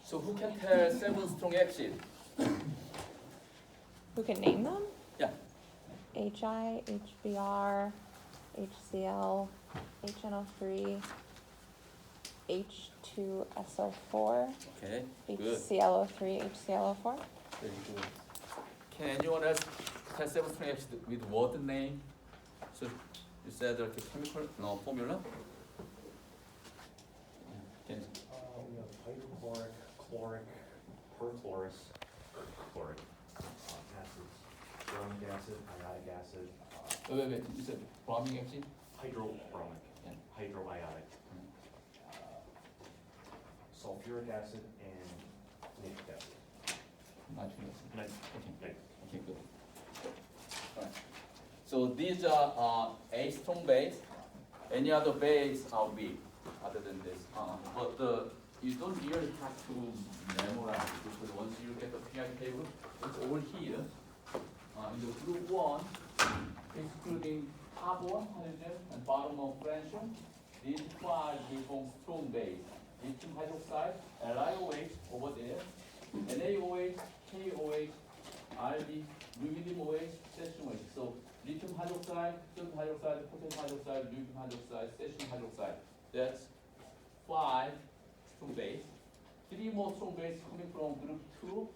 So who can tell 7 strong acid? Who can name them? Yeah. HI, HBr, HCl, HNO3, H2SO4, Okay, good. HClO3, HClO4. Very good. Can anyone else tell 7 strong acid with word name? So you said like a chemical formula? Can, We have hydrochloric, chloric, perchlorous, chloric acids, bromic acid, iodic acid, wait. You said bromic acid? hydrobromic, Yeah. hydroiodic, sulfuric acid, and nitric acid. Nitric acid. Nitric. Okay, good. Alright. So these are a strong base. Any other base are weak other than this. But you don't really have to memorize it because once you get the PI table, it's over here. In the group 1, excluding top 1 hydrogen and bottom of friendship, these 5 will form strong base. Lithium hydroxide, LiOH over there, NaOH, KOH, RB, rubidium OH, cesium OH. So lithium hydroxide, sodium hydroxide, potassium hydroxide, lithium hydroxide, cesium hydroxide. That's 5 strong base. 3 more strong base coming from group 2,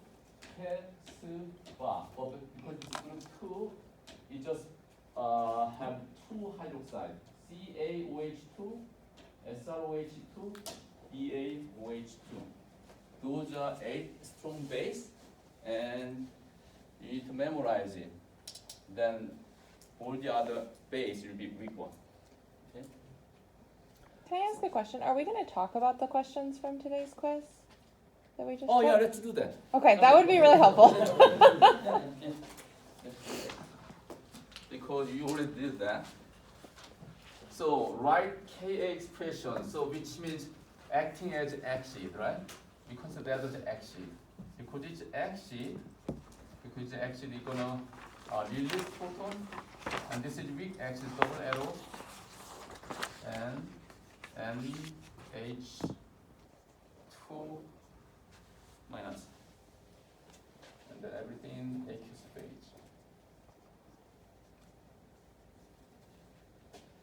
PESBA. But because it's group 2, it just have 2 hydroxide, CaOH2, SrOH2, BaOH2. Those are 8 strong base, and you need to memorize it. Then all the other base will be weak one. Okay? Can I ask a question? Are we going to talk about the questions from today's quiz that we just Oh yeah, took? let's do that. Okay, that would be really helpful. Because you already did that. So write Ka expression. So which means acting as acid, right? We consider that as acid. Because it's acid, it's gonna release proton, and this is weak acid, double arrow, and NH2 minus, and then everything aqueous phase.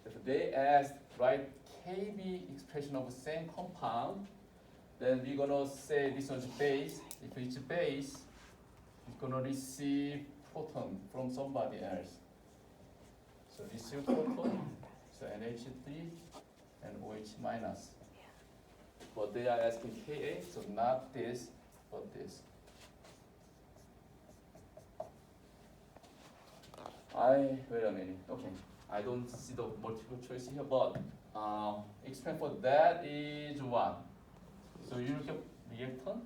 If they ask write Kb expression of the same compound, then we're gonna say this one's base. If it's base, it's gonna receive proton from somebody else. So receive proton, so NH3 and OH minus. But they are asking Ka, so not this, but this. Wait a minute. Okay, I don't see the multiple choice here, but explain for that is what? So you look at reactant.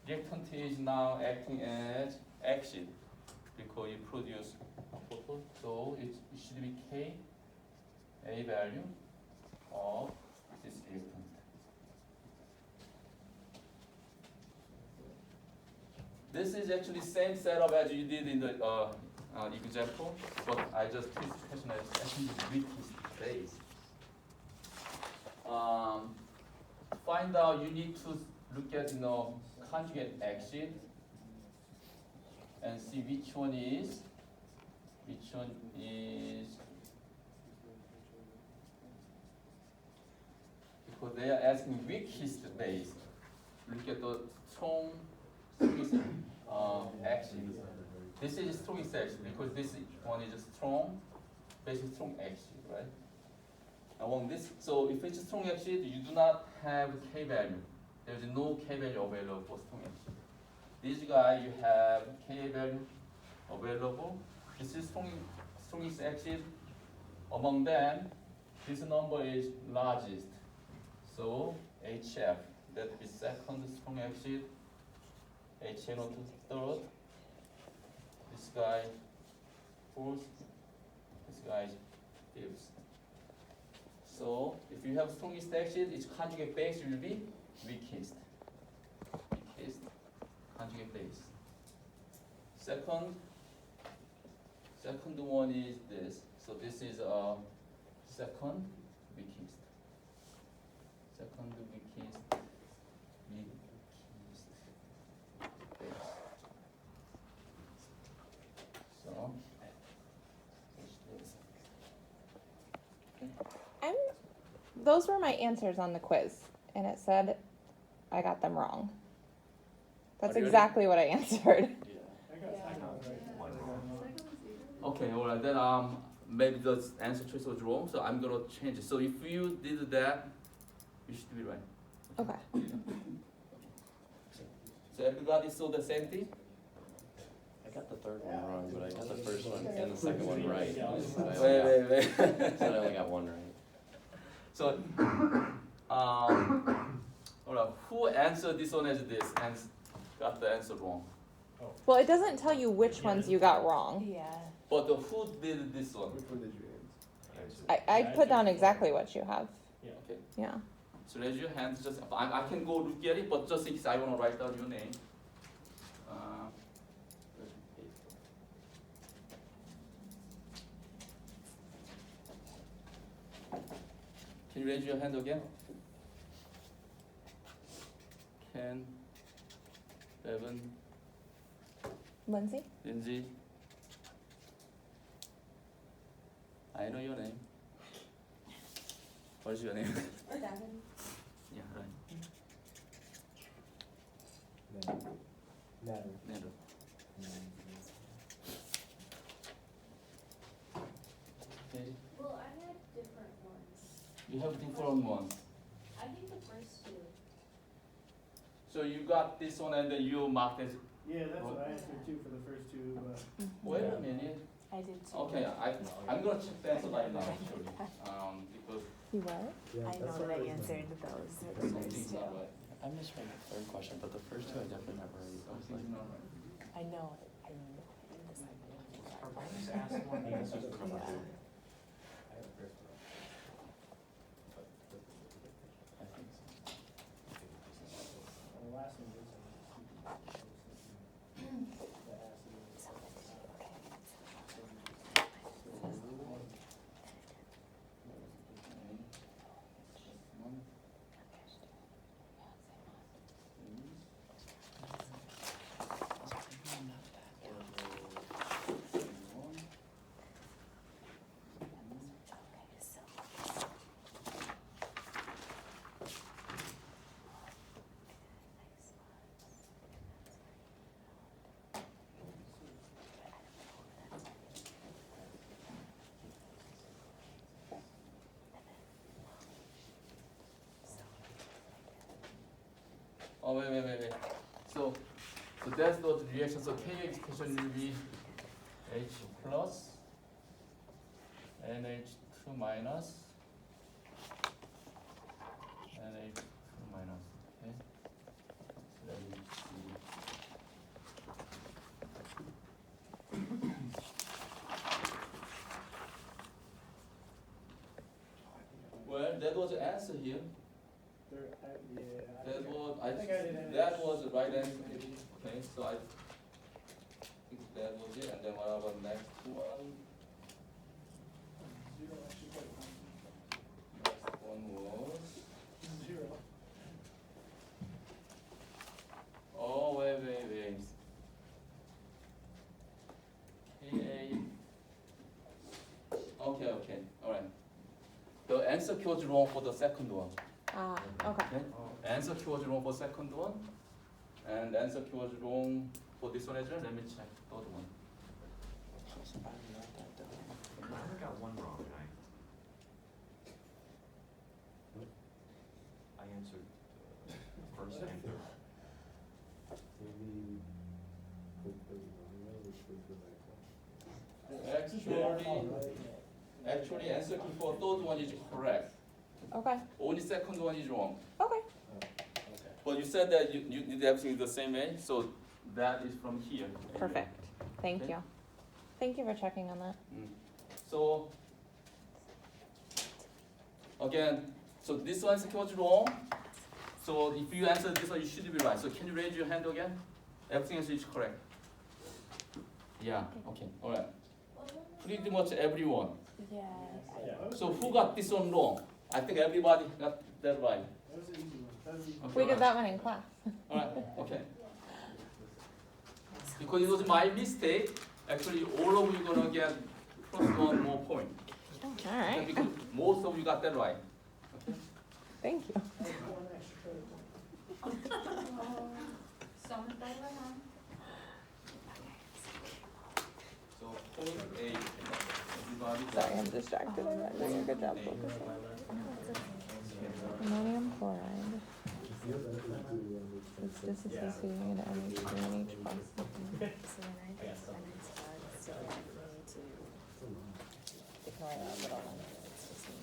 Reactant is now acting as acid because you produce proton. So it should be K, A value of this reactant. This is actually same setup as you did in the example, but I just twist question as actually weakest base. Find out, you need to look at conjugate acid and see which one is because they are asking weakest base. Look at the strong acid. This is strongest acid because this one is strong, basically strong acid, right? Along this, so if it's a strong acid, you do not have K value. There is no K value available for strong acid. This guy, you have K value available. This is strongest acid. Among them, this number is largest. So HF, that will be second strong acid. HNO to third. This guy fourth. This guy is fifth. So if you have strongest acid, its conjugate base will be weakest. Weakest conjugate base. Second one is this. So this is second weakest. Second weakest. those were my answers on the quiz, and it said I got them wrong. That's Really? exactly what I answered. Okay, alright, then maybe the answer choice was wrong, so I'm gonna change it. So if you did that, you should be right. Okay. So everybody saw the same thing? I got the third one wrong, but I got the first one and the second one right. Wait. So I only got one right. So, alright, who answered this one as this and got the answer wrong? Well, it doesn't tell you which ones you got wrong. Yeah. But who did this one? Which one did you answer? I put down exactly what you have. Okay, Yeah. so raise your hand. Just I can go look at it, but just in case I wanna write down your name. Can you raise your hand again? Ken, Evan, Lindsay? Lindsay. I know your name. What is your name? Yeah, right. Never. Nero. Okay. Well, I had different ones. You have different ones. I think the first two. So you got this one and then you marked as. Yeah, that's what I answered too for the first two, Wait a minute. I did too. Okay, I'm gonna check the answer right now actually. Because You what? I know that I answered those for the something's first two. not right. I misread the third question, but the first two I definitely got right. I was like, Something's not right. I know, I know. The second one you got right. Just ask one, the answers Yeah. come up. I think so. the last one was. Oh wait. So that's the reaction. So K expression will be H plus NH2 minus NH2 minus. Okay. So that will be well, that was the answer here. That was, I think that was the right answer. Okay, so I think that was it. And then what about next one? Next one was. Oh, wait. Okay, alright. The answer key was wrong for the second one. Ah, okay. Okay? Answer key was wrong for second one, and answer key was wrong for this one as well. Let me check third one. I only got one wrong, and I answered first and third. Actually, answer key for third one is correct. Okay. Only second one is wrong. Okay. But you said that you did everything the same way, so that is from here. Perfect. Thank Okay. you. Thank you for checking on that. So again, so this one's was wrong. So if you answer this one, you should be right. So can you raise your hand again? Everything else is correct. Yeah. Okay. All right. Pretty much everyone. Yeah. So who got this one wrong? I think everybody got that right. That was an easy one. That was easy. Okay, We all did right. that one in class. All right. Okay. Because it was my mistake. Actually, all of you gonna get plus one more point. All right. Because most of you got that right. Okay. Thank you. One extra credit. Some by one. So point A. Sorry, I'm distracted. I'm doing a good job focusing. Ammonium chloride is disassociating into NH3 and H plus. So then I still need to ignore that little one. It's just me.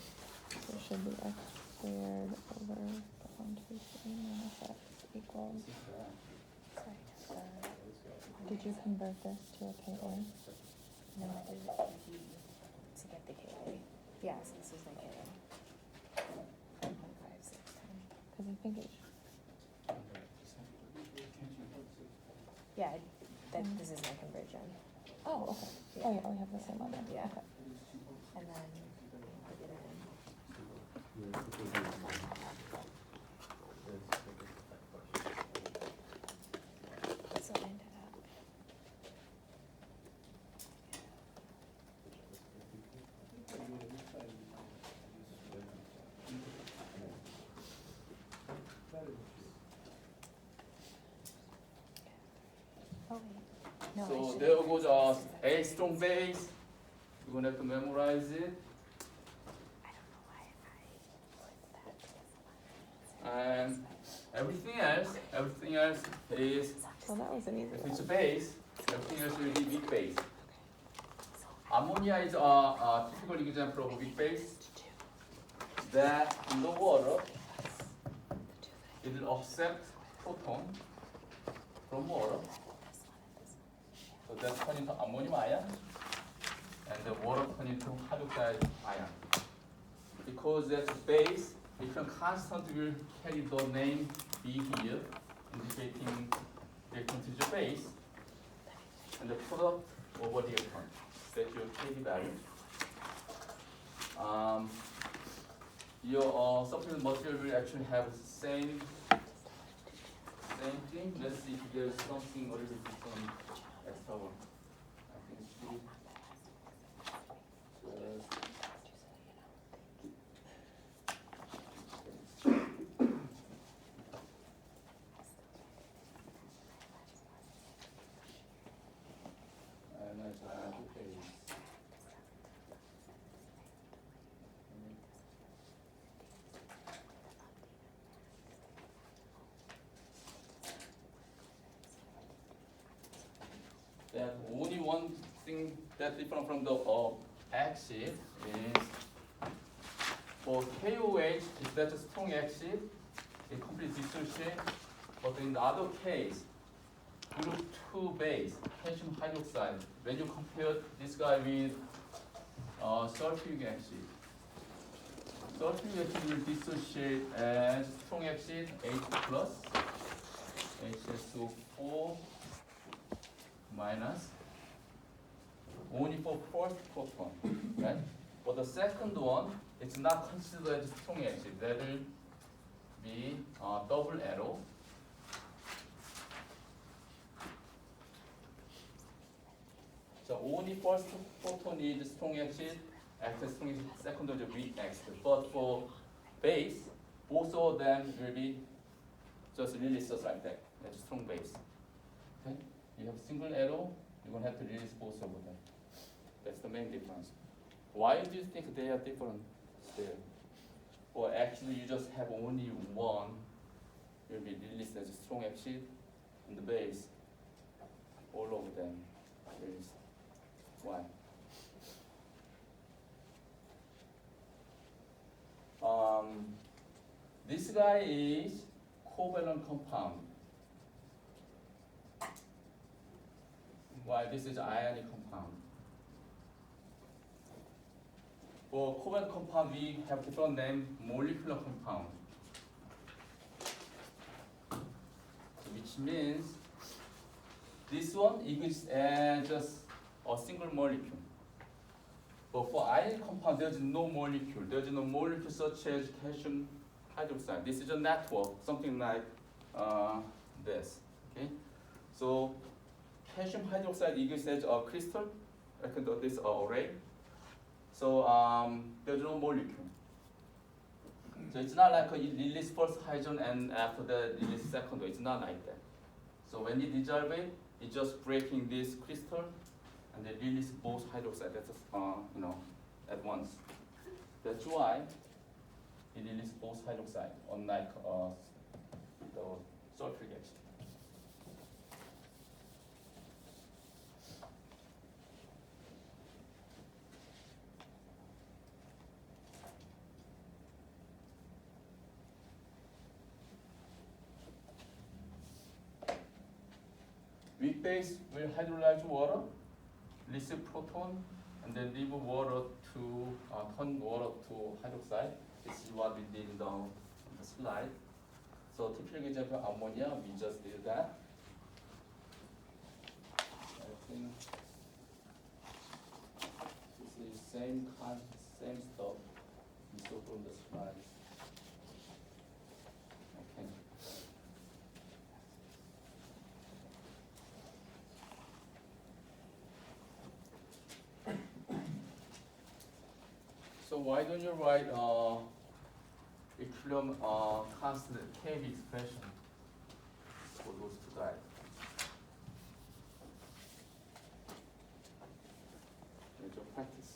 So it should be x squared over 1, 2, 3 minus x equals. Sorry. Did you convert this to a KA? No, I did it to get the KA. Yeah, so this is my KA. 1, 5, 6, 10. Because I think it Yeah, this is my conversion. Oh, okay. Oh, yeah, we have the same one then. Yeah. Okay. And then plug it in. So I ended up. Oh wait. No, I So should. there goes A strong base. You're gonna have to memorize it. I don't know why I put that. And everything else is, Well, that was an easy if one. it's a base, everything else will be weak base. Ammonia is a typical example of a weak base that in the water, it will accept proton from water. So that turns into ammonium ion, and the water turns into hydroxide ion. Because that's base, it can constantly carry the name B here, indicating reactant to the base, and the product over the electron. That's your KD value. Your supplement material will actually have the same thing. Let's see if there's something a little bit different extra one. I think it should be just that only one thing that's different from the acid is for KOH, if that's a strong acid, it completely dissociates. But in the other case, group 2 base, calcium hydroxide, when you compare this guy with sulfuric acid, sulfuric acid will dissociate as strong acid H plus, HSO4 minus, only for first proton, right? For the second one, it's not considered as strong acid. That will be double arrow. So only first proton is strong acid, after strong acid, second is weak acid. But for base, both of them will be just released just like that. That's strong base. Okay? You have single arrow, you're gonna have to release both of them. That's the main difference. Why do you think they are different there? Or actually you just have only one will be released as a strong acid, and the base, all of them released. Why? This guy is covalent compound. While this is ionic compound. For covalent compound, we have different name, molecular compound, which means this one exists as just a single molecule. But for ionic compound, there's no molecule. There's no molecule such as calcium hydroxide. This is a network, something like this. Okay, so calcium hydroxide exists as a crystal, like this array. So there's no molecule. So it's not like you release first hydrogen and after that release second one. It's not like that. So when you dissolve it, it's just breaking this crystal and then release both hydroxide. That's at once. That's why it releases both hydroxide, unlike the sulfuric acid. Weak base will hydrolyze water, receive proton, and then leave water to turn water to hydroxide. This is what we did on the slide. So typical example ammonia, we just did that. I think this is same stuff we saw from the slides. Okay. So why don't you write equilibrium constant KB expression for those two guys? Major practice.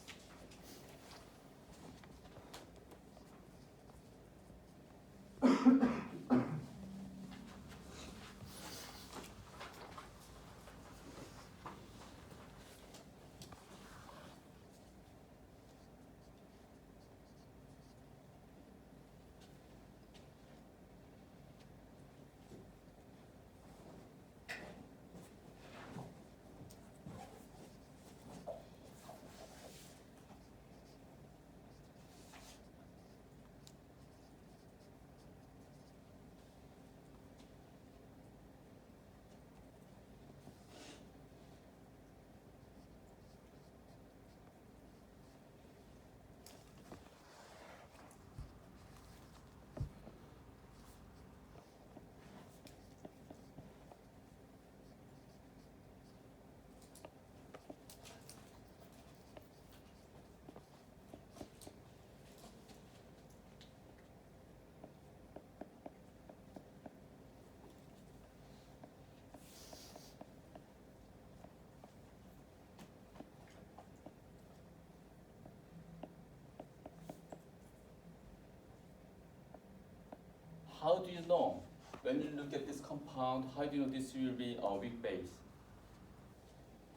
How do you know? When you look at this compound, how do you know this will be a weak base?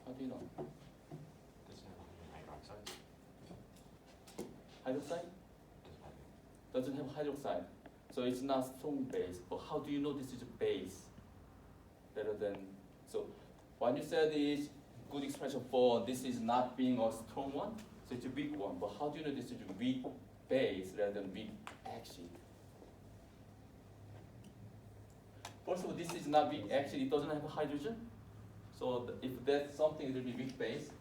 How do you know? Hydroxide? Doesn't have hydroxide. So it's not strong base. But how do you know this is a base? Better than, so when you said is good expression for this is not being a strong one, so it's a weak one. But how do you know this is a weak base rather than weak acid? First of all, this is not weak acid, it doesn't have hydrogen. So if that's something, it will be weak base.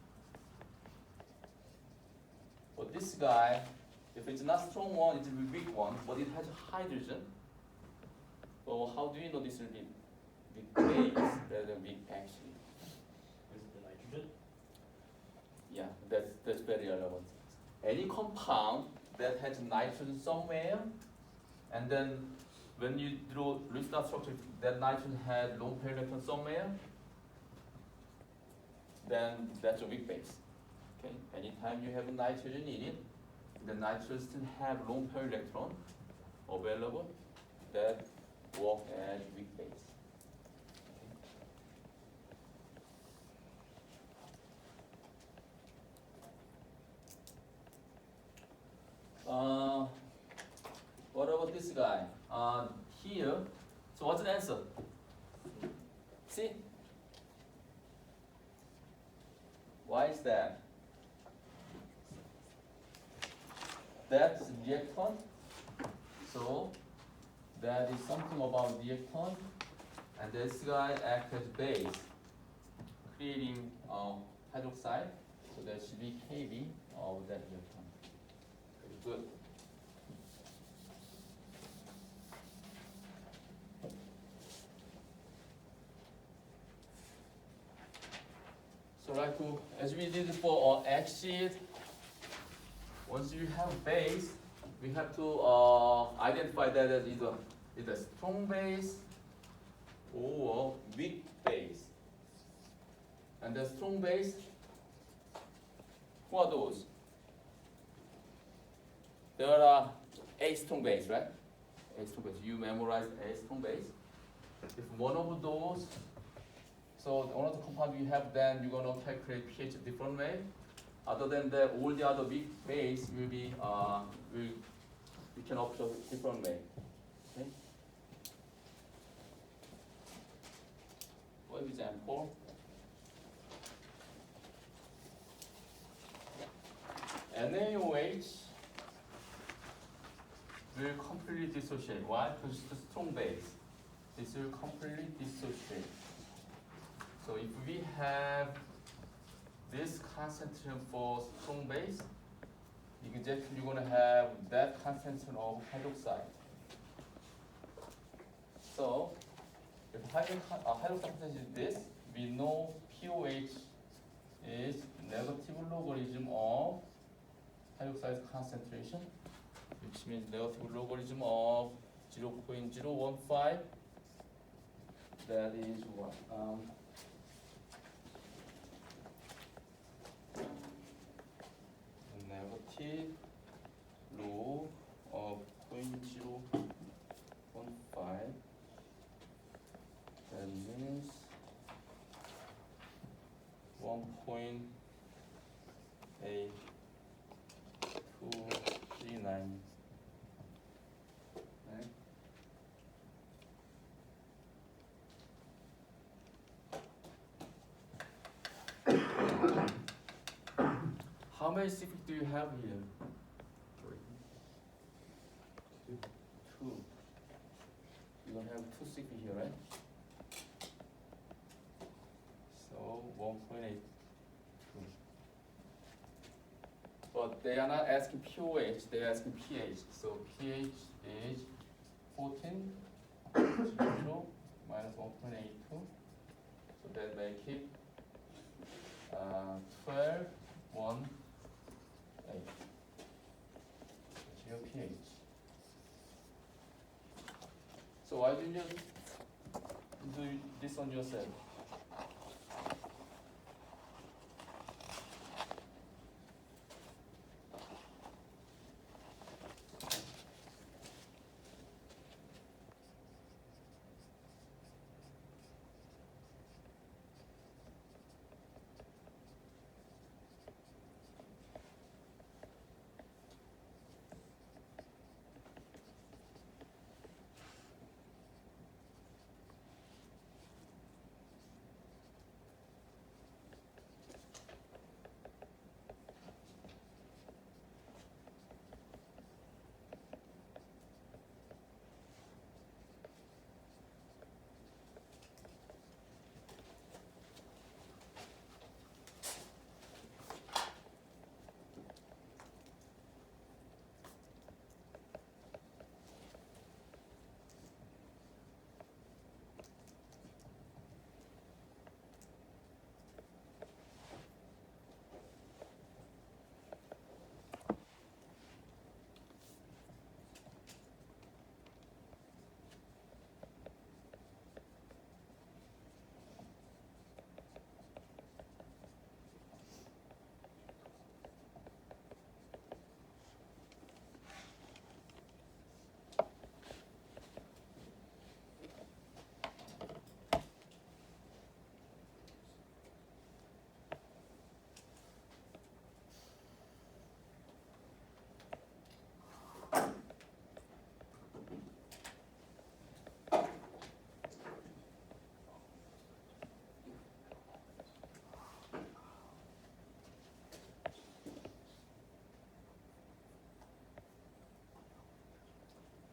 But this guy, if it's not strong one, it will be weak one, but it has hydrogen. So how do you know this will be weak base rather than weak acid? Is it the nitrogen? Yeah, that's very relevant. Any compound that has nitrogen somewhere, and then when you draw restart structure, that nitrogen had lone pair electron somewhere, then that's a weak base. Okay. Anytime you have a nitrogen in it, the nitrogen still have lone pair electron available that work as weak base. What about this guy? Here, so what's the answer? See? Why is that? That's reactant. So that is something about reactant, and this guy acts as base, creating hydroxide. So that should be Kb of that reactant. Very good. So like as we did for acid, once you have base, we have to identify that as either strong base or weak base. And the strong base, who are those? There are A strong base, right? A strong base. You memorize A strong base. If one of those, so one of the compound you have, then you're gonna calculate pH a different way. Other than that, all the other weak base will be you can observe different way. Okay. For example, NaOH will completely dissociate. Why? Because it's a strong base. This will completely dissociate. So if we have this concentration for strong base, exactly you're going to have that concentration of hydroxide. So if hydroxide concentration is this, we know pOH is negative logarithm of hydroxide concentration, which means negative logarithm of 0.015. That is what? Negative log of 0.015. That means 1.8239. Right? How many CP do you have here? Two. You don't have two CP here, right? So 1.82. But they are not asking pOH, they are asking pH. So pH is 14 minus 1.82. So that make it 12, 1, 8. That's your pH. So why didn't you do this on yourself?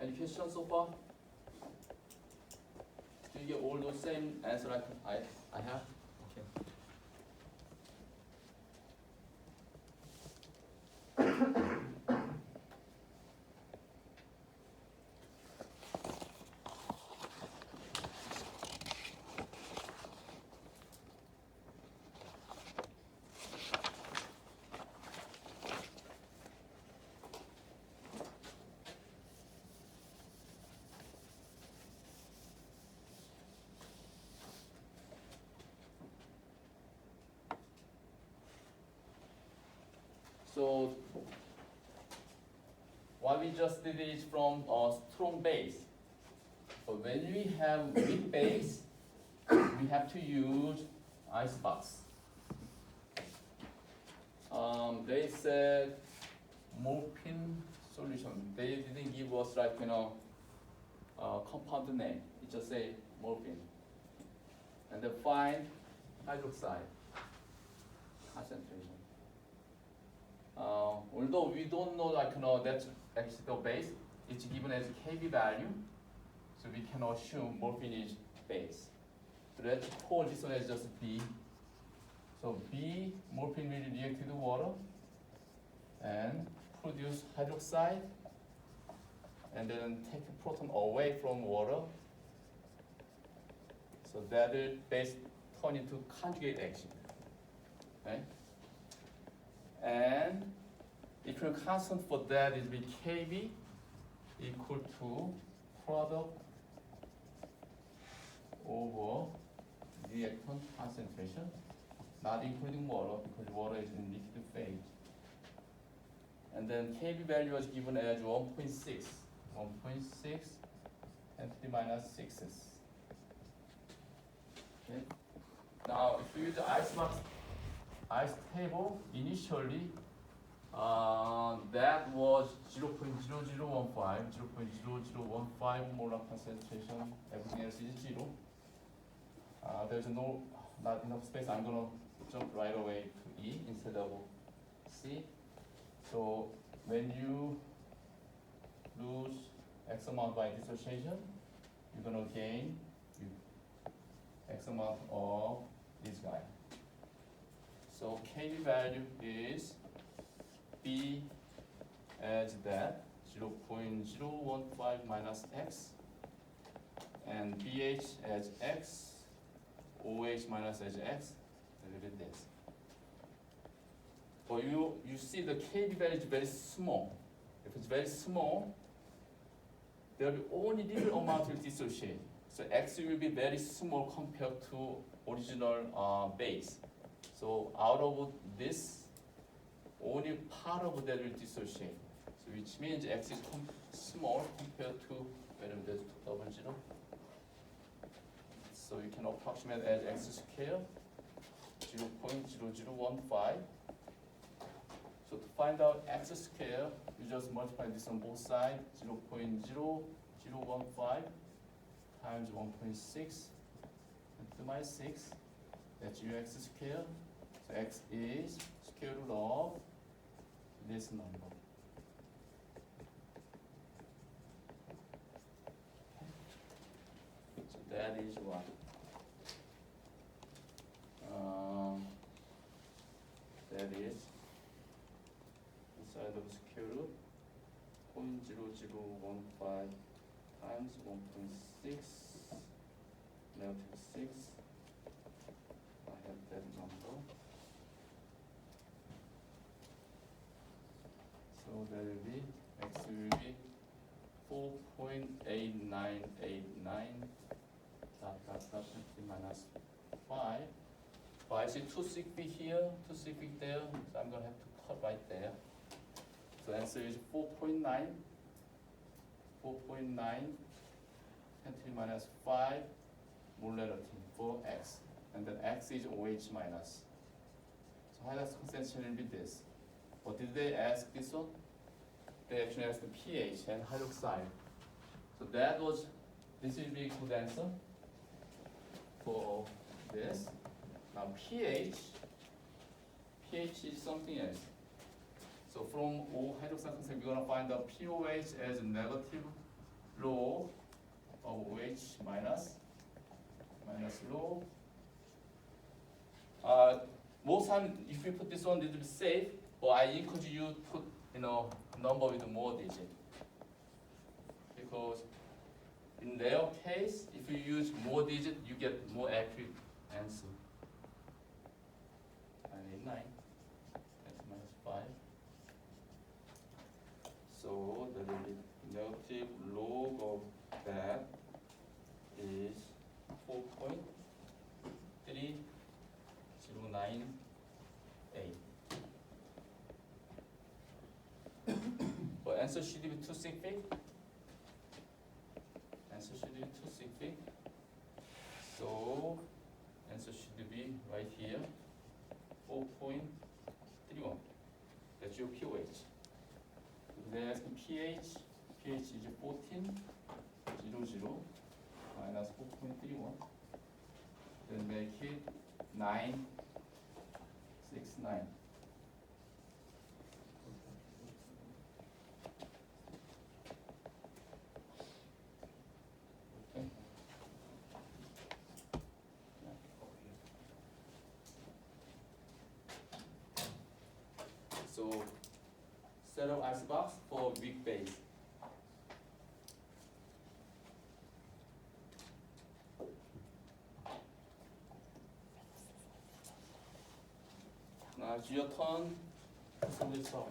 Any questions so far? Do you get all the same answer I have? Okay. So what we just did is from a strong base. But when we have weak base, we have to use icebox. They said morphine solution. They didn't give us like compound name. It just say morphine. And then find hydroxide concentration. Although we don't know that's actually the base, it's given as Kb value, so we can assume morphine is base. So let's call this one as just B. So B, morphine will react with water and produce hydroxide, and then take a proton away from water. So that will base turn into conjugate action. Okay? And equal constant for that is be Kb equal to product over reactant concentration, not including water because water is in liquid phase. And then Kb value was given as 1.6, 10 to the minus 6s. Okay. Now, if you use the ice table, initially that was 0.0015, 0.0015 molar concentration. Everything else is 0. There's not enough space. I'm gonna jump right away to E instead of C. So when you lose X amount by dissociation, you're gonna gain X amount of this guy. So Kb value is B as that 0.015 minus X, and BH as X, OH minus as X, a little bit this. But you see the Kb value is very small. If it's very small, there will be only little amount will dissociate. So X will be very small compared to original base. So out of this, only part of that will dissociate. So which means X is small compared to whenever there's 200. So you can approximate as X squared 0.0015. So to find out X squared, you just multiply this on both sides, 0.0015 times 1.6 to the minus 6. That's Ux squared. So X is square root of this number. So that is what? That is inside of square root 0.0015 times 1.6 negative 6. I have that number. So that will be X will be 4.8989 minus 5. But I see 2 sig feet here, 2 sig feet there, so I'm going to have to cut right there. So answer is 4.9, 4.9 10 to the minus 5 molarity for X. And then X is OH minus. So hydroxide concentration will be this. What did they ask this one? They actually asked the pH and hydroxide. So this will be a good answer for this. Now pH is something else. So from O hydroxide concentration, we're going to find the pOH as negative log of OH minus log. Most time, if you put this one, it will be safe. But I encourage you to put number with more digit, because in their case, if you use more digit, you get more accurate answer. 989, that's minus 5. So the negative log of that is 4.3098. answer should be 2 sig feet. Answer should be 2 sig feet. So answer should be right here, 4.31. That's your QH. They ask pH. pH is 14.00 minus 4.31. Then make it 969. Okay. So set up icebox for weak base. Now it's your turn. Somebody's turn.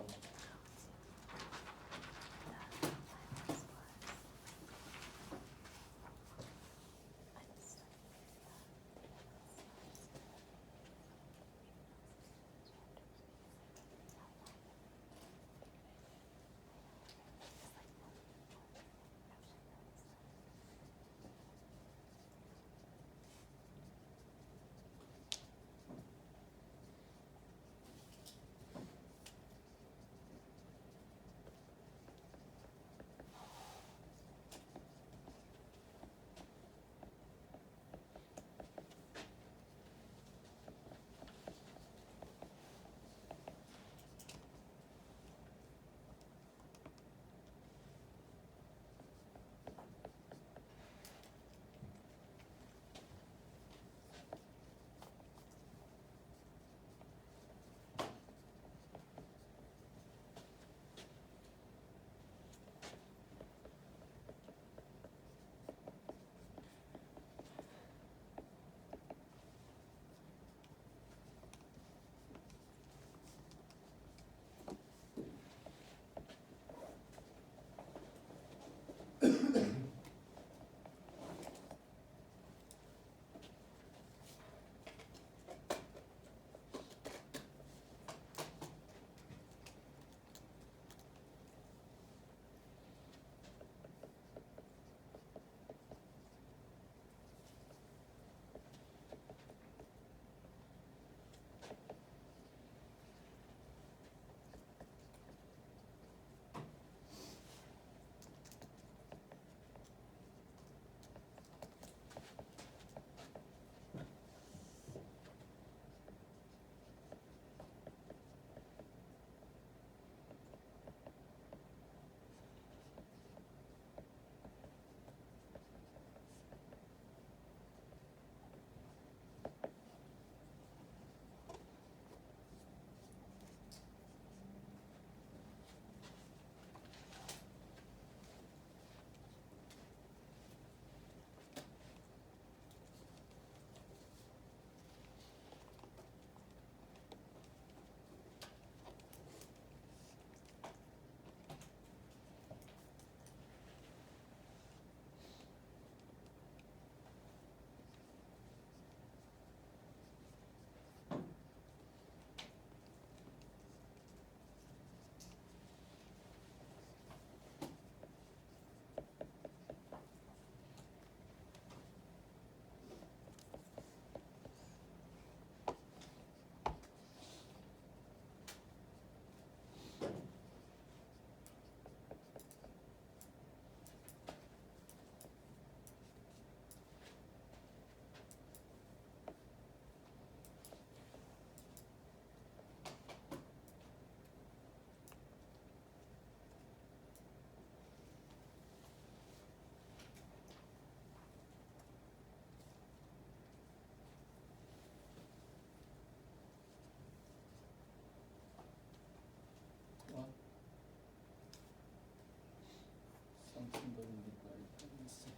Something doesn't look right. Let's see.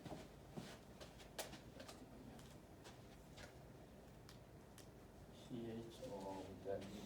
pH of that is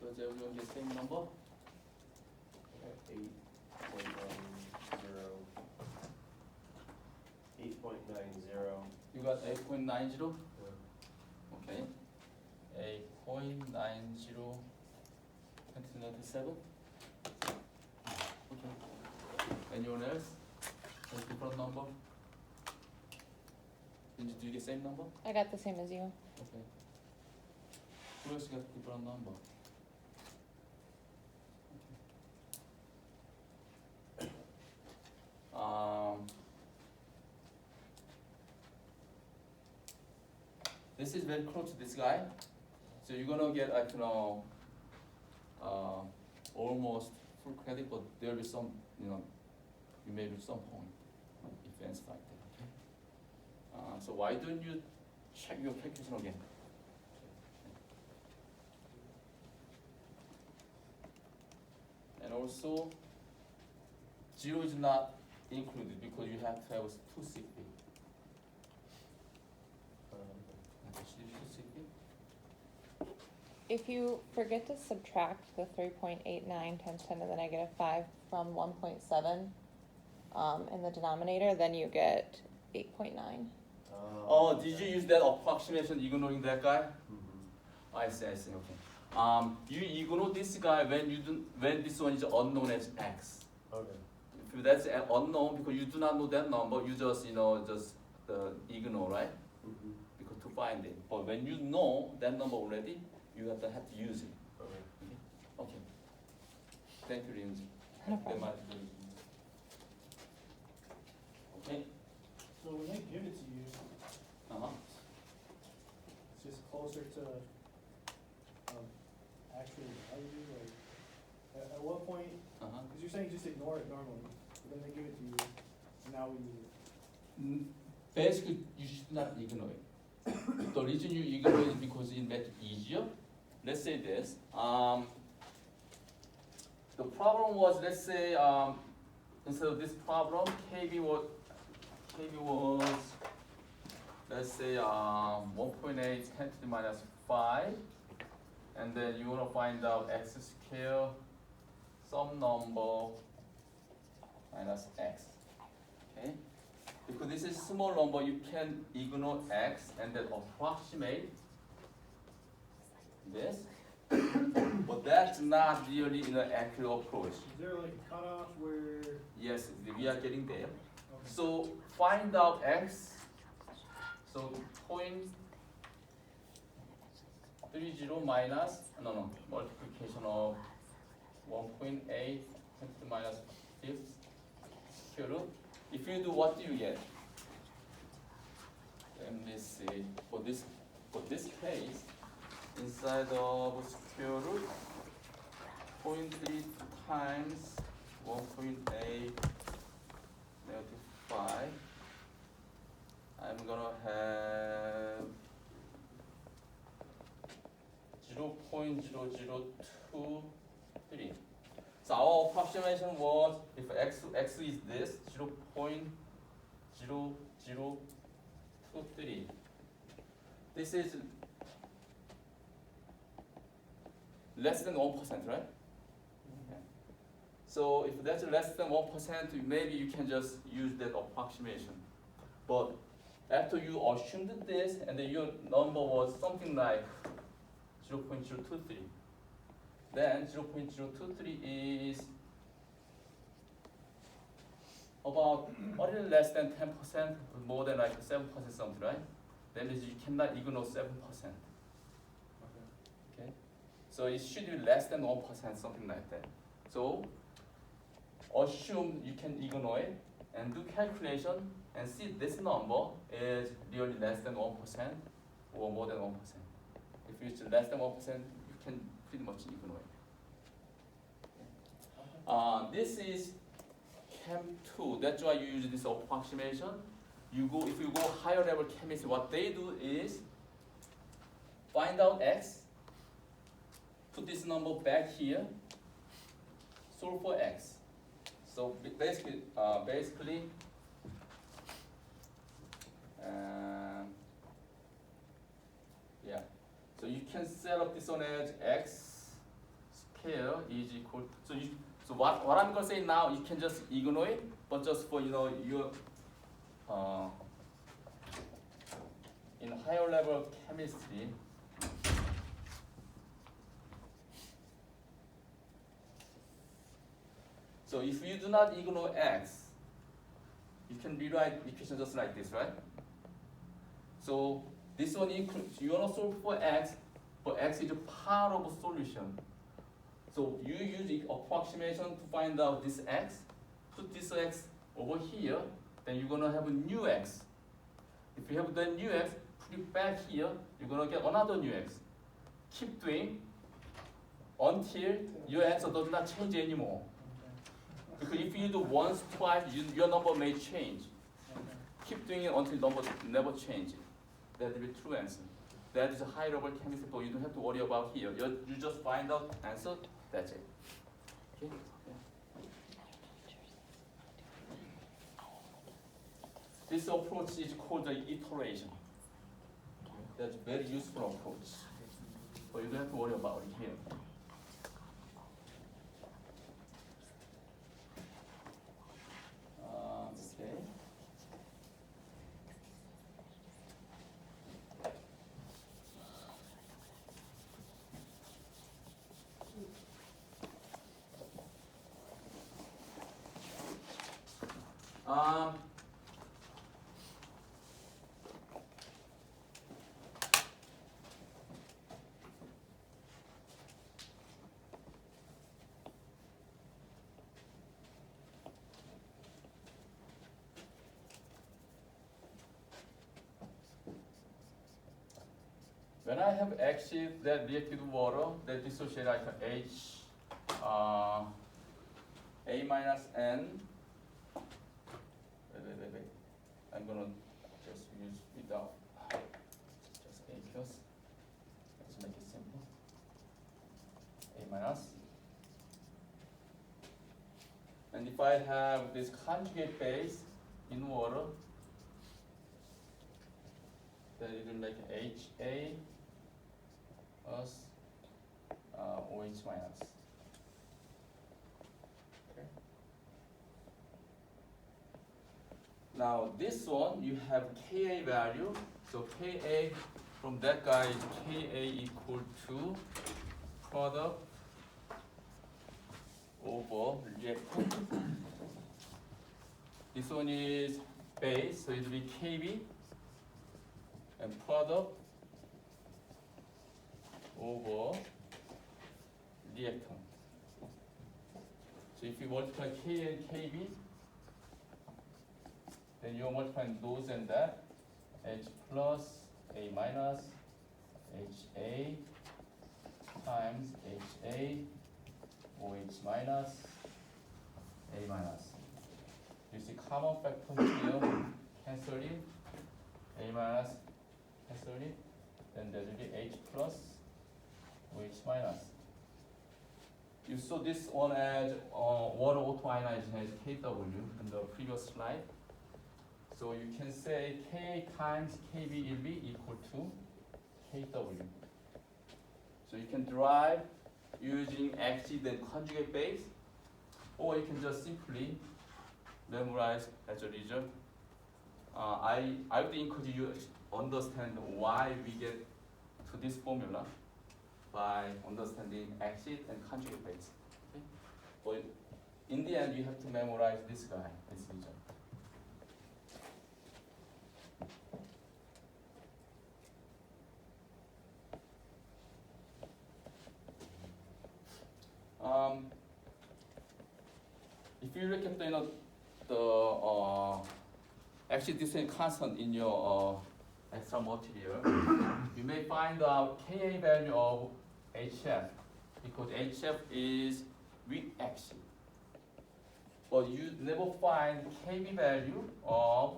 Does everyone get same number? Eight point nine zero. 8.90. You got 8.90? Okay. 8.90 2097? Okay. Anyone else? A different number? Do you get same number? I got the same as you. Okay. Who else got different number? Okay. This is very close to this guy, so you're gonna get like almost full credit, but there will be some you may lose some point if it's like that. Okay. So why don't you check your calculation again? And also, 0 is not included because you have to have 2 sick days. If you forget to subtract the 3.89 times 10 to the negative 5 from 1.7 in the denominator, then you get 8.9. Oh, did you use that approximation ignoring that guy? Mm-hmm. I see, okay. You ignore this guy when this one is unknown as x. Okay. If that's unknown because you do not know that number, you just ignore, right? Mm-hmm. Because to find it. But when you know that number already, you have to use it. Okay. Okay. Thank you, Rinzi. No problem. Okay. So when they give it to you, Uh-huh. it's just closer to actual value, like, at what point, Uh-huh. because you're saying just ignore it normally, but then they give it to you, and now we use it. Basically, you should not ignore it. The reason you ignore it is because it makes it easier. Let's say this. The problem was, let's say, instead of this problem, KB was, let's say, 1.8 10 to the minus 5, and then you want to find out x squared, some number minus x. Okay. Because this is small number, you can ignore x and then approximate this. But that's not really an accurate approach. Is there like a cutoff where, Yes, we are getting there. okay, So find out x. So 0.30 minus, multiplication of 1.8 to the minus 5th square root. If you do, what do you get? Let me see. For this case, inside of square root, 0.3 times 1.8 negative 5. I'm gonna have 0.0023. So our approximation was, if x is this, 0.0023. This is less than 1%, right? Okay. So if that's less than 1%, maybe you can just use that approximation. But after you assumed this, and then your number was something like 0.023. Then 0.023 is about a little less than 10%, more than like 7% something, right? That means you cannot ignore 7%. Okay? So it should be less than 1%, something like that. So assume you can ignore it and do calculation and see this number is really less than 1% or more than 1%. If it's less than 1%, you can pretty much ignore it. This is Chem 2. That's why you use this approximation. If you go higher level chemistry, what they do is find out x, put this number back here, solve for x. So basically, yeah. So you can set up this one as x here is equal. So what I'm gonna say now, you can just ignore it, but just for your in higher level chemistry. So if you do not ignore x, you can rewrite equation just like this, right? So this one includes, you want to solve for x, but x is a part of a solution. So you use the approximation to find out this x, put this x over here, then you're going to have a new x. If you have the new x, put it back here, you're going to get another new x. Keep doing until your answer does not change anymore. Because if you do once, twice, your number may change. Keep doing it until number never changes. That will be true answer. That is a high level chemistry, but you don't have to worry about here. You just find out answer, that's it. Okay? This approach is called the iteration. That's a very useful approach. But you don't have to worry about it here. Okay. When I have acid that reacted with water that dissociate like H, A minus N. Wait. I'm gonna just use without just A plus. Let's make it simple. A minus. And if I have this conjugate base in water, then it will make HA plus OH minus. Okay. Now this one you have Ka value, so Ka from that guy is Ka equal to product over reactant. This one is base, so it will be Kb. And product over reactant. So if you multiply K and Kb, then you're multiplying those and that. H plus A minus HA times HA OH minus A minus. You see common factor here, cancel it. A minus cancel it, then there will be H plus OH minus. You saw this one as water autoionization as Kw in the previous slide. So you can say Ka times Kb will be equal to Kw. So you can derive using acid and conjugate base, or you can just simply memorize as a result. I would encourage you to understand why we get to this formula by understanding acid and conjugate base. Okay? But in the end, you have to memorize this guy, this region. If you look at the actually this is constant in your extra material, you may find out Ka value of HF because HF is weak acid. But you never find Kb value of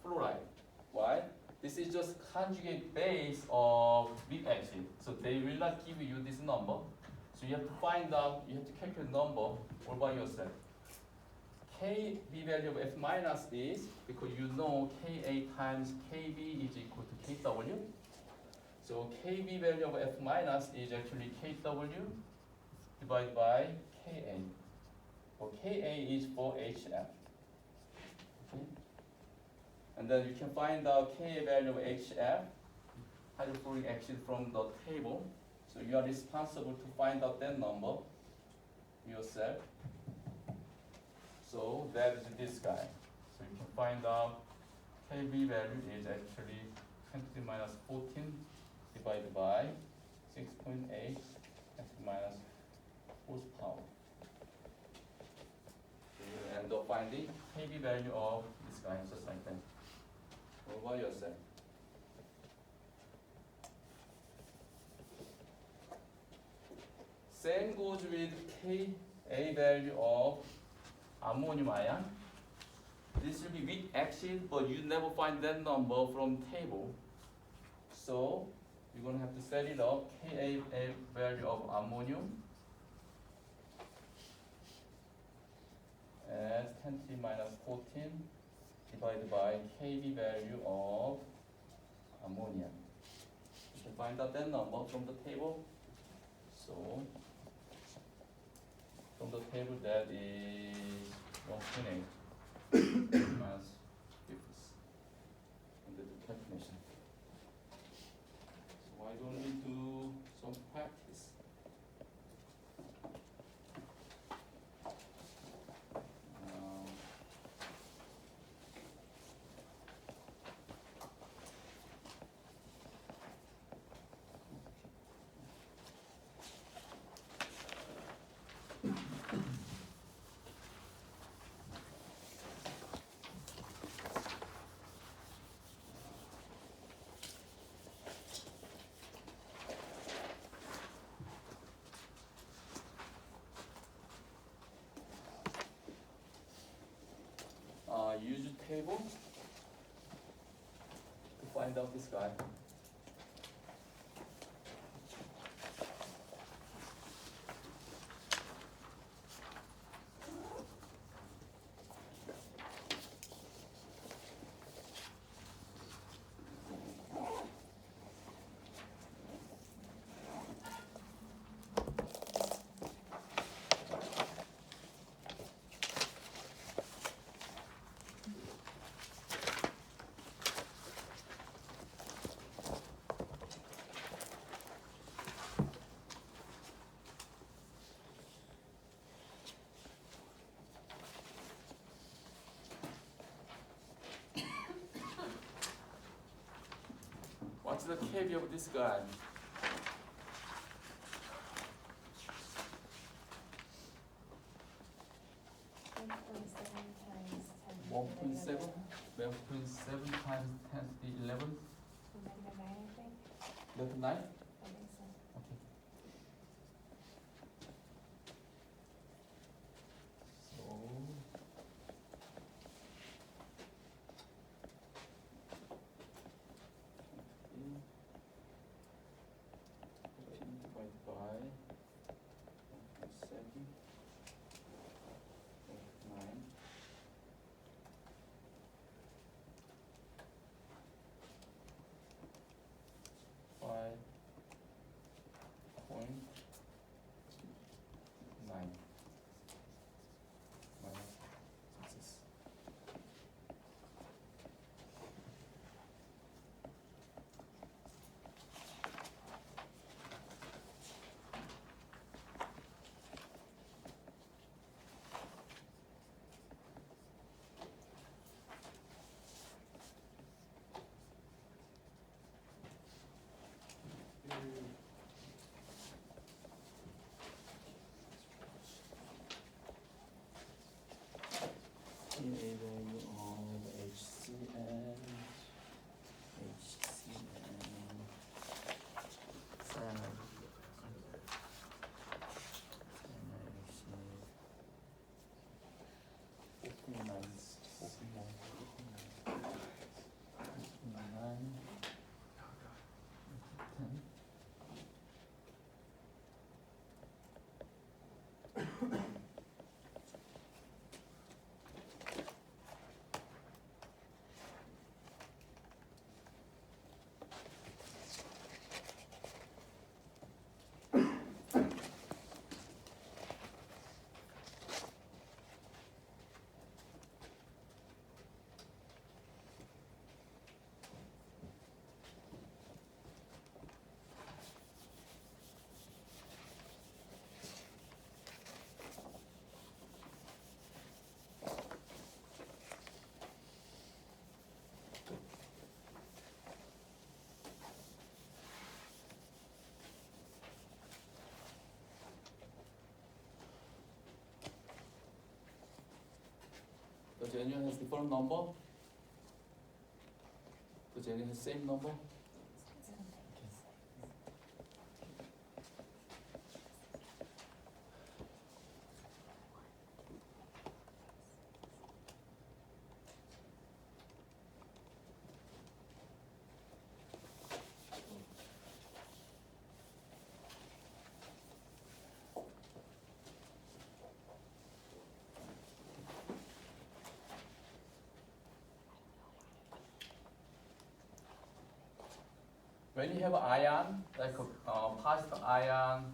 fluoride. Why? This is just conjugate base of weak acid. So they will not give you this number. So you have to find out, you have to calculate number all by yourself. Kb value of F minus is, because you know Ka times Kb is equal to Kw. So Kb value of F minus is actually Kw divided by Ka. For Ka is for HF. Okay? And then you can find the Ka value of HF, hydrofluoric acid, from the table. So you are responsible to find out that number yourself. So that is this guy. So you can find out Kb value is actually 10 to the minus 14 divided by 6.8 10 to the minus 4th power. So you will end up finding Kb value of this guy just like that. What about yourself? Same goes with Ka value of ammonium ion. This will be weak acid, but you never find that number from table. So you're gonna have to set it up. Ka value of ammonium as 10 to the minus 14 divided by Kb value of ammonia. You can find out that number from the table. So from the table, that is 1.8 minus 50 in the calculation. So why don't we do some practice? Use a table to find out this guy. What's the Kb of this guy? 1.7 times 10 to the 11. Negative 9? Okay. So 15 divided by 1.7, 9. genuine has different number? The genuine has same number? When you have ion, like a positive ion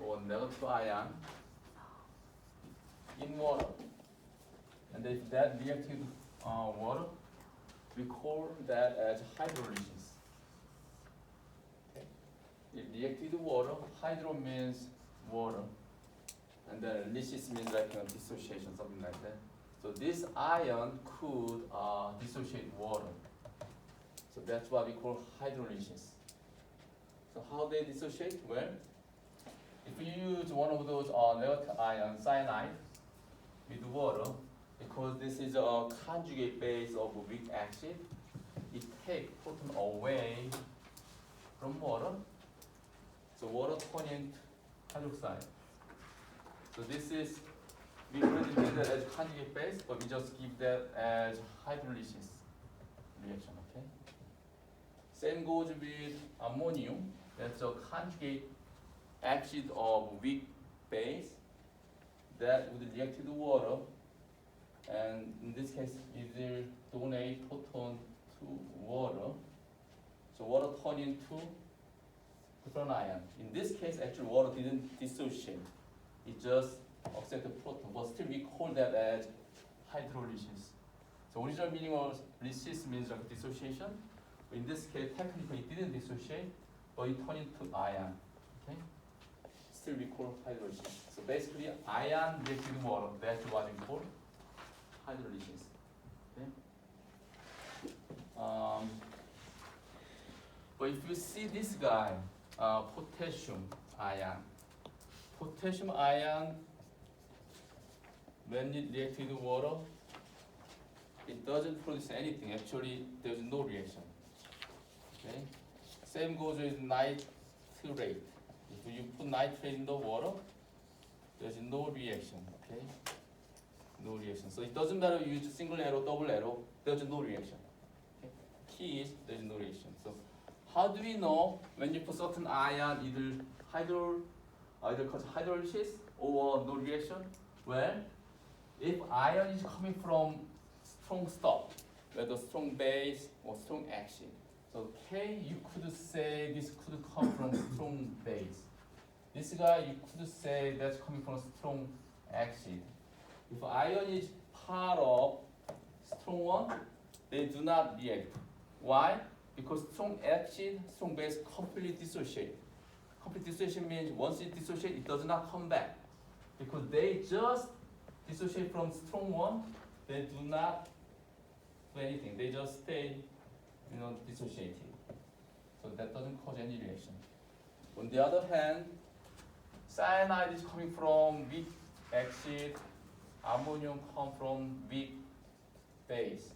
or negative ion in water, and if that reacted water, we call that as hydrolysis. Okay. If reacted water, hydro means water, and then lysis means like dissociation, something like that. So this ion could dissociate water. So that's what we call hydrolysis. So how they dissociate? Well, if you use one of those negative ion, cyanide, with water, because this is a conjugate base of a weak acid, it takes proton away from water. So water turns into hydroxide. So this is, we already did that as conjugate base, but we just give that as hydrolysis reaction, okay? Same goes with ammonium. That's a conjugate acid of weak base that would react with water, and in this case, it will donate proton to water. So water turns into proton ion. In this case, actually, water didn't dissociate. It just accepted proton, but still we call that as hydrolysis. So original meaning of lysis means like dissociation. In this case, technically it didn't dissociate, but it turned into ion. Okay? Still we call hydrolysis. So basically, ion reacted with water. That's what we call hydrolysis. Okay? But if you see this guy, potassium ion. Potassium ion, when it reacts with water, it doesn't produce anything. Actually, there's no reaction. Okay. Same goes with nitrate. If you put nitrate in the water, there's no reaction. Okay. No reaction. So it doesn't matter you use single arrow, double arrow. There's no reaction. Okay. Key is there's no reaction. So how do we know when you put certain ion either cause hydrolysis or no reaction? Well, if ion is coming from strong stuff, whether strong base or strong acid. So K, you could say this could come from strong base. This guy, you could say that's coming from strong acid. If ion is part of strong one, they do not react. Why? Because strong acid, strong base completely dissociate. Complete dissociation means once it dissociates, it does not come back. Because they just dissociate from strong one, they do not do anything. They just stay, dissociated. So that doesn't cause any reaction. On the other hand, cyanide is coming from weak acid, ammonium comes from weak base.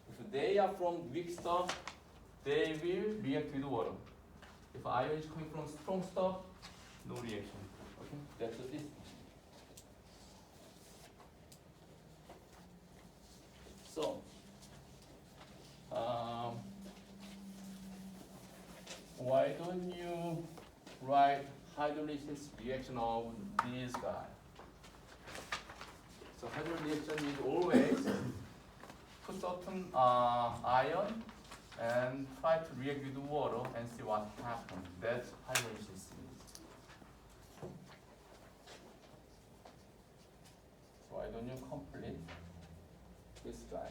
If they are from weak stuff, they will react with water. If ion is coming from strong stuff, no reaction. Okay, that's the distinction. So, why don't you write hydrolysis reaction of this guy? So hydrolysis reaction is always put certain ion and try to react with water and see what happens. That's hydrolysis. So why don't you complete this guy?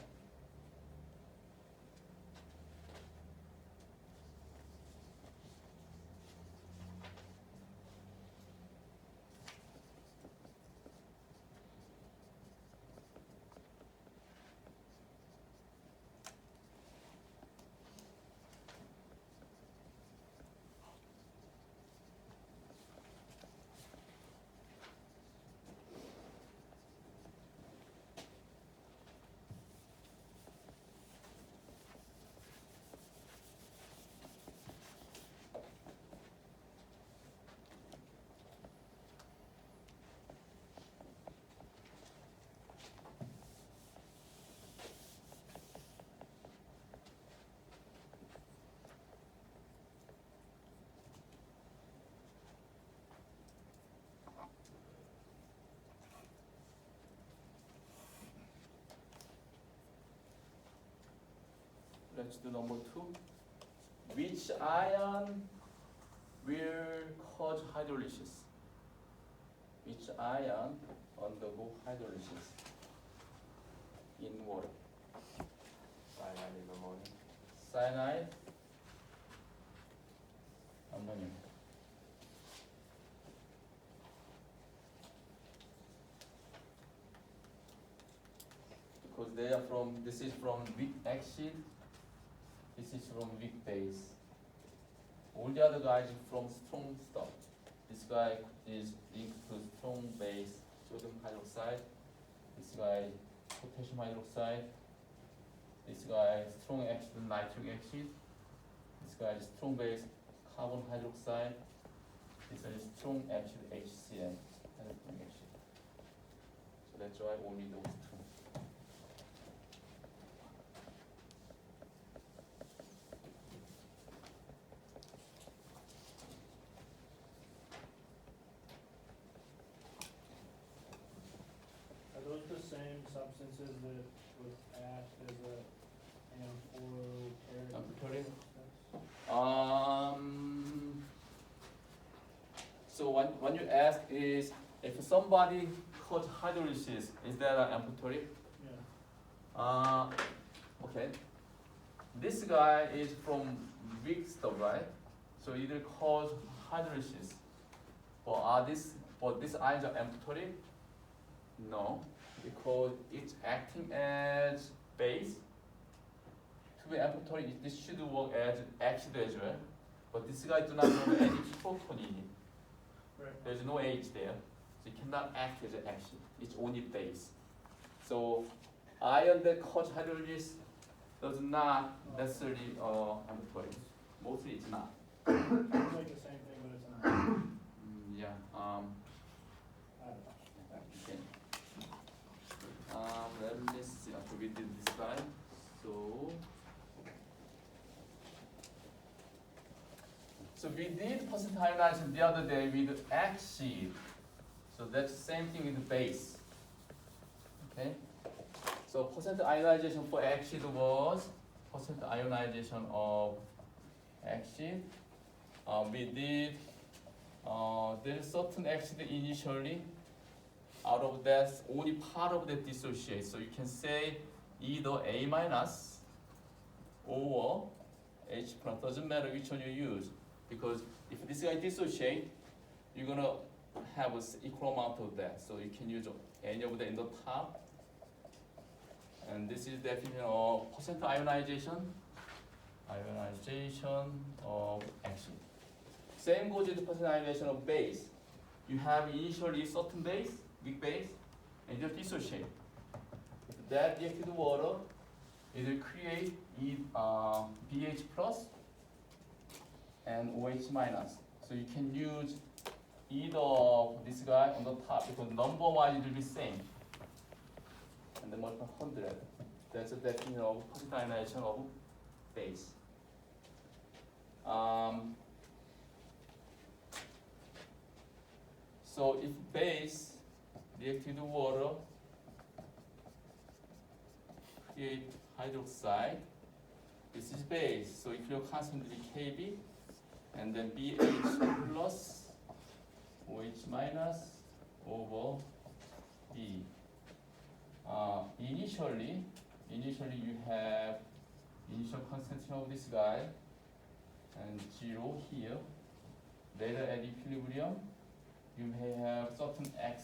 let's do number 2. Which ion will cause hydrolysis? Which ion undergo hydrolysis in water? Cyanide and ammonia. Cyanide, ammonium. Because they are from, this is from weak acid, this is from weak base. All the other guys are from strong stuff. This guy is linked to strong base, sodium hydroxide. This guy, potassium hydroxide. This guy, strong acid, nitric acid. This guy is strong base, carbon hydroxide. This is strong acid, HCl, hydrogen acid. So that's why only those two. Are those the same substances that would act as a amphoteric? Amphoteric? substance? So when you ask is, if somebody caught hydrolysis, is that an amphoteric? Yeah. Okay. This guy is from weak stuff, right? So either cause hydrolysis. But this ions are amphoteric? No, because it's acting as base. To be amphoteric, this should work as acid as well. But this guy do not have any proton in it. Right. There's no H there, so it cannot act as an acid. It's only base. So ion that cause hydrolysis does not necessarily amphoteric. Mostly it's not. It's like the same thing, but it's not. Yeah. I don't know. Okay. Let's see. After we did this guy, so we did percent ionization the other day with acid. So that's the same thing with the base. Okay. So percent ionization for acid was percent ionization of acid. We did. There is certain acid initially. Out of that, only part of that dissociates. So you can say either A minus or H plus. Doesn't matter which one you use, because if this guy dissociate, you're gonna have an equal amount of that. So you can use any of that in the top. And this is definition of percent ionization. Ionization of acid. Same goes with the percent ionization of base. You have initially certain base, weak base, and you just dissociate. If that reacted to water, it will create BH plus and OH minus. So you can use either of this guy on the top because number-wise it will be same. And then multiple 100. That's the definition of percent ionization of base. So if base reacted to water create hydroxide, this is base. So if your constant will be Kb, and then BH plus OH minus over B. Initially you have initial concentration of this guy and 0 here. Later at equilibrium, you may have certain X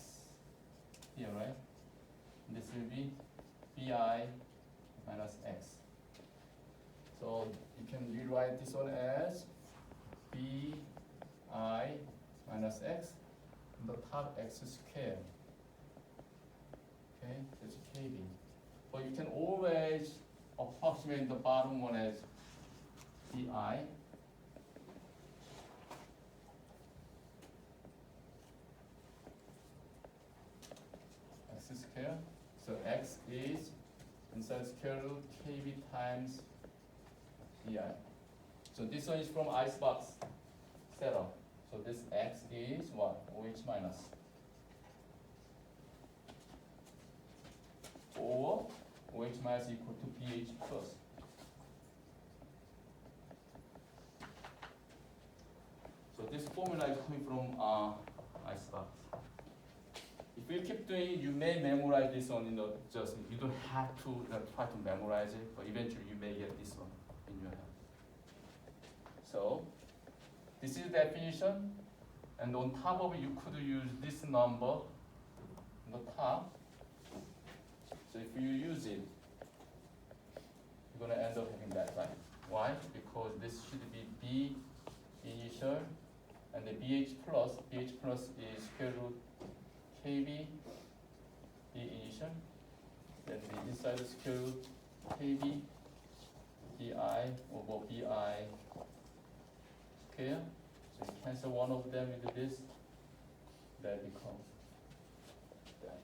here, right? This will be Bi minus X. So you can rewrite this one as Bi minus X, and the top X squared. Okay, that's Kb. But you can always approximate the bottom one as Bi. X squared. So X is inside square root Kb times Bi. So this one is from icebox setup. So this X is what? OH minus. Or OH minus equal to pH plus. formula is coming from icebox. If you keep doing it, you may memorize this one. Just you don't have to try to memorize it, but eventually you may get this one in your head. So this is the definition, and on top of it, you could use this number on the top. So if you use it, you're gonna end up having that, right? Why? Because this should be B initial, and the BH plus is square root KB, B initial, then the inside is square root KB, BI over BI square. So you cancel one of them with this, that becomes that.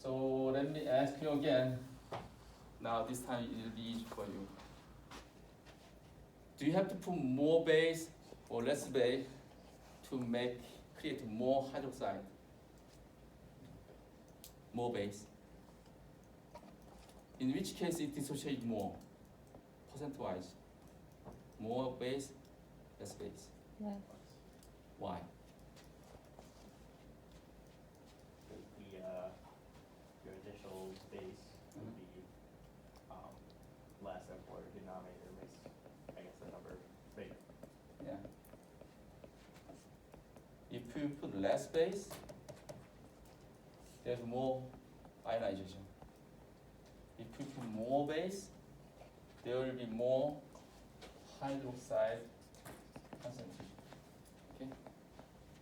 So let me ask you again. Now this time it will be easy for you. Do you have to put more base or less base to create more hydroxide? More base. In which case it dissociates more, percent-wise? More base, less base. Less. Why? Your initial base would be less, therefore your denominator makes, I guess, the number bigger. Yeah. If you put less base, there's more ionization. If you put more base, there will be more hydroxide concentration. Okay?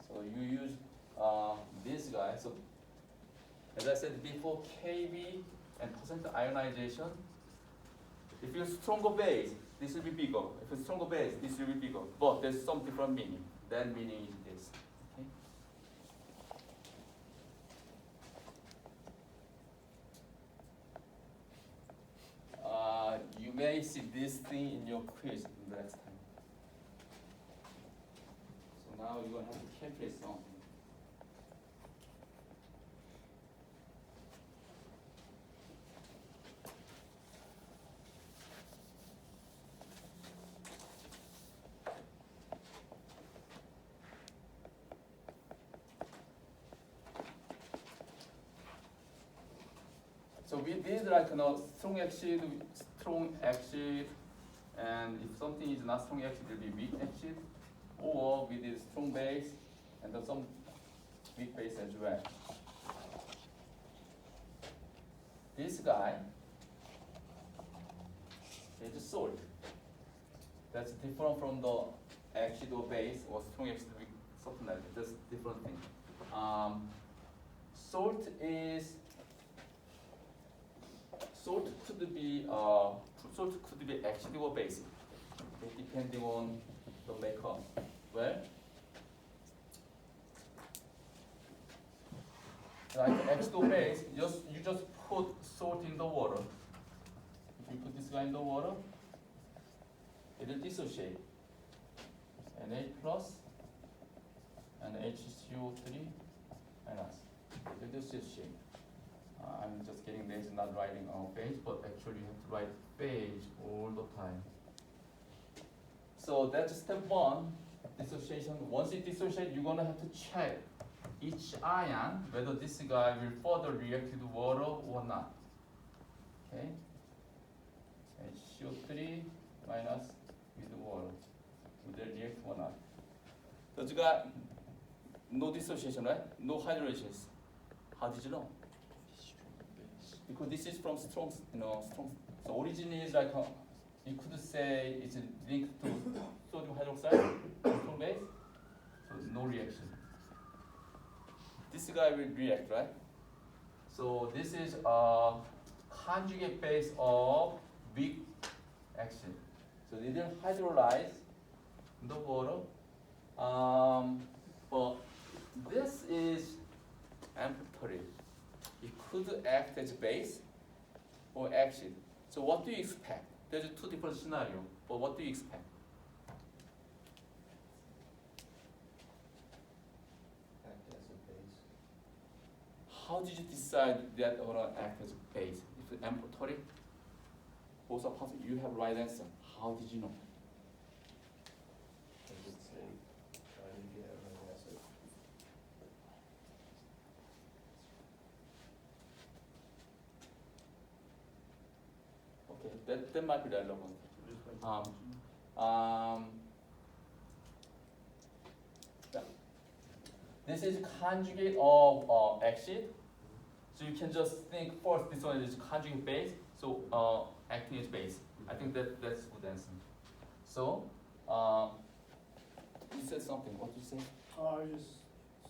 So you use this guy. So as I said before, Kb and percent ionization. If you're stronger base, this will be bigger. If it's stronger base, this will be bigger. But there's some different meaning. That meaning is this. Okay? You may see this thing in your quiz next time. So now you're going to have to calculate something. So we did like strong acid, and if something is not strong acid, it will be weak acid, or we did strong base and then some weak base as well. This guy is salt. That's different from the acid or base or strong acid, weak, something like that. That's different thing. Salt could be acid or basic, okay, depending on the makeup. Well, like acid or base, you just put salt in the water. If you put this guy in the water, it will dissociate. Na plus and HCO3 minus. It will dissociate. I'm just getting this, not writing on page, but actually you have to write page all the time. So that's step one, dissociation. Once it dissociates, you're gonna have to check each ion whether this guy will further react with water or not. Okay? HCO3 minus with water. Will they react or not? So you got no dissociation, right? No hydrolysis. How did you know? Because this is from strong, strong. So origin is like you could say it's linked to sodium hydroxide, strong base. So no reaction. This guy will react, right? So this is a conjugate base of weak action. So they didn't hydrolyze in the water. But this is amphipathy. It could act as base or acid. So what do you expect? There's two different scenarios, but what do you expect? Act as a base. How did you decide that or gonna act as a base? If it's amphipathy, both are possible. You have right answer. How did you know? that might be relevant. Just like Um, yeah. This is conjugate of acid. So you can just think first this one is conjugate base, so acting as base. I think that's a good answer. So you said something. What did you say? Oh, I just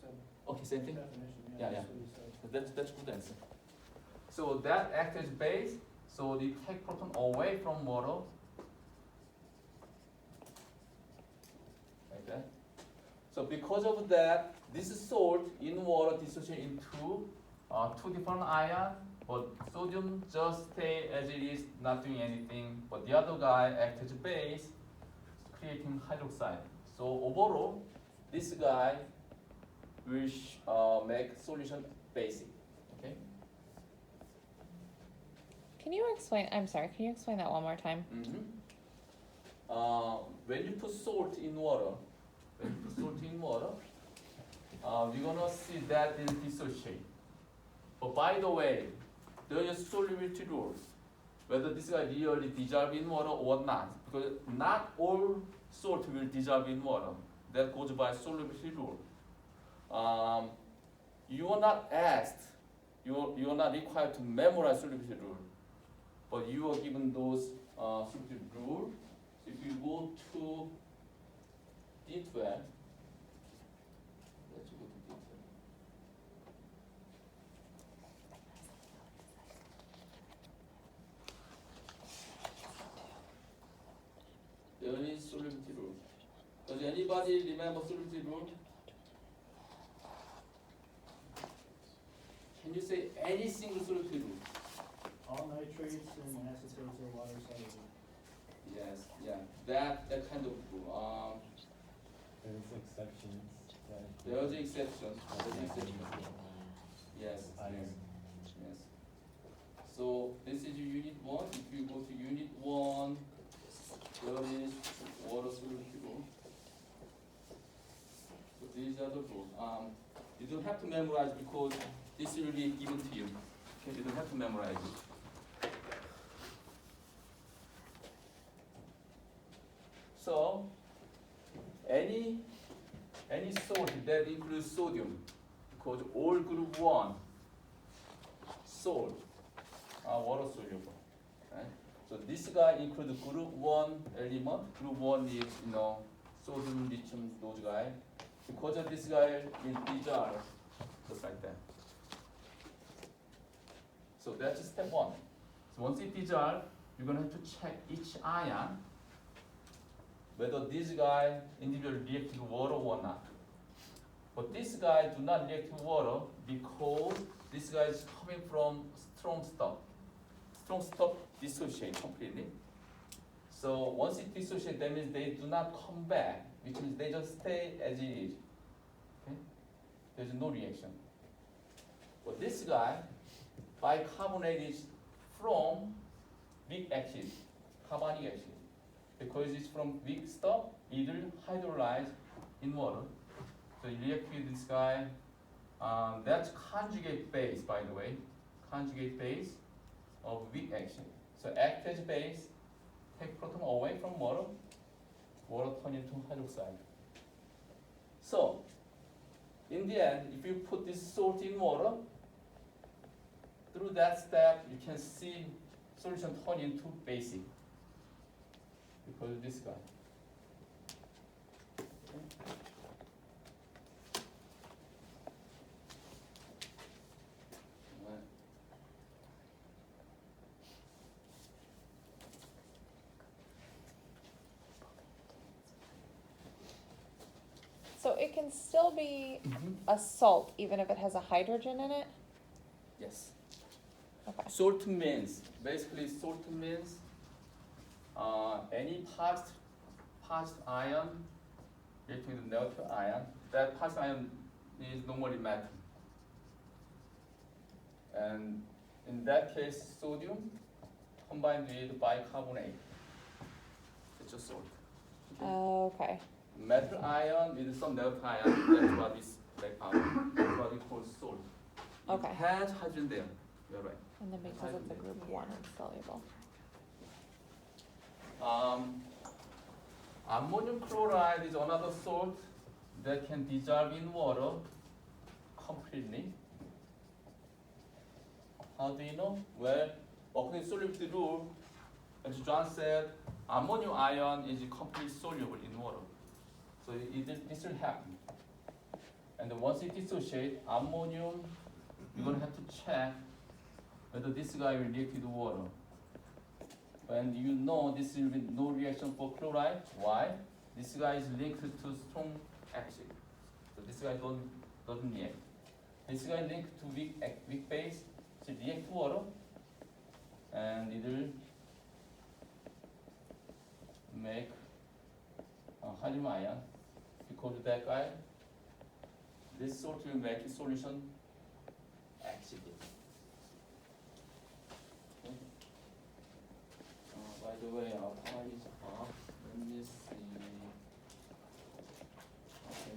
said Okay, same thing. definition, Yeah, yeah, yeah. that's what you said. That's good answer. So that acts as base. So you take proton away from water. Like that. So because of that, this salt in water dissociate into two different ions, but sodium just stay as it is, not doing anything. But the other guy acts as base, creating hydroxide. So overall, this guy will make solution basic. Okay. Can you explain, I'm sorry, can you explain that one more time? When you put salt in water, we're gonna see that it dissociate. But by the way, there is solubility rule, whether this guy really dissolve in water or not, because not all salt will dissolve in water. That goes by solubility rule. You are not asked, you are not required to memorize solubility rule, but you are given those solubility rule. So if you go to D12, let's go to D12. There is solubility rule. Does anybody remember solubility rule? Can you say any single solubility rule? All nitrates and acetates are water soluble. Yes, yeah, that kind of rule. There's exceptions. There's exceptions. Yes, Iron. yes. So this is unit 1. If you go to unit 1, there is water solubility rule. So these are the rules. You don't have to memorize because this will be given to you. Okay, you don't have to memorize it. So any salt that includes sodium, because all group 1 salt are water soluble. Right? So this guy includes group 1 element. Group 1 is sodium, lithium, those guys. Because of this guy will dissolve just like that. So that's step 1. So once it dissolves, you're gonna have to check each ion whether this guy individually react to water or not. But this guy do not react to water because this guy is coming from strong stuff. Strong stuff dissociate completely. So once it dissociates, that means they do not come back, which means they just stay as it is. Okay? There's no reaction. But this guy, bicarbonate is from weak acid, carbonic acid. Because it's from weak stuff, it will hydrolyze in water. So you react with this guy. That's conjugate base, by the way. Conjugate base of weak acid. So act as base, take proton away from water. Water turn into hydroxide. So in the end, if you put this salt in water, through that step, you can see solution turn into basic. Because of this guy. Right. So it can still be Mm-hmm. a salt even if it has a hydrogen in it? Yes. Okay. Salt means, basically salt means any positive ion reacting with neutral ion, that positive ion is normally metal. And in that case, sodium combined with bicarbonate, it's a salt. Okay. Metal ion with some neutral ion, that's what is that's what we call salt. Okay. It has hydrogen there, you're right. And then because it's a group 1, it's soluble. Ammonium chloride is another salt that can dissolve in water completely. How do you know? Well, according to solubility rule, as John said, ammonium ion is completely soluble in water. So this will happen. And once it dissociates ammonium, you're going to have to check whether this guy will react with water. And you know this will be no reaction for chloride. Why? This guy is linked to strong acid. So this guy doesn't react. This guy linked to weak base, so react to water, and it will make hydrogen ion. Because of that guy, this salt will make a solution acidic. Okay. By the way, our power is off. Let me see. Okay.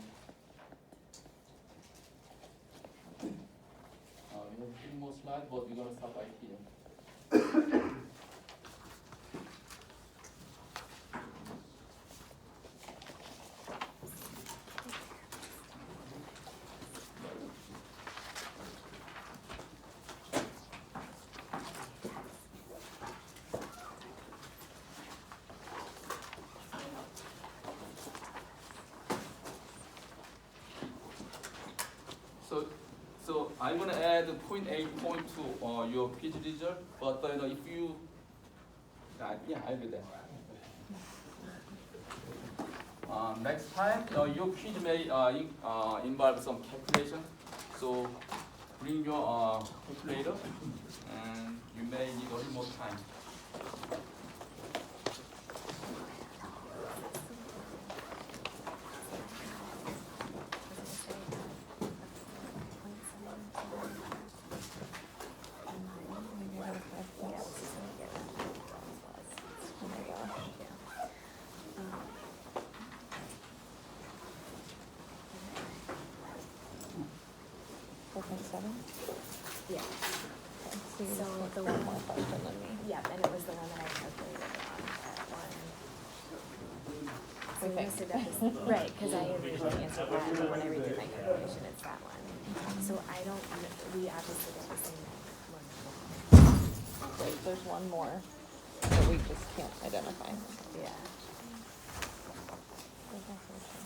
We have 3 more slides, but we're going to stop right here. So I'm gonna add 0.8 point to your quiz result, but if you, yeah, I'll do that. Next time, your quiz may involve some calculation. So bring your calculator, and you may need a little more time. Yeah. So you So just the make one- more question than me. Yep, and it was the one that I calculated on that one. So Okay. you said that was, right, because I originally answered that, and when I redid my calculation, it's that one. So I don't, we obviously got the same one. Right, there's one more that we just can't identify. Yeah. There's also a chance.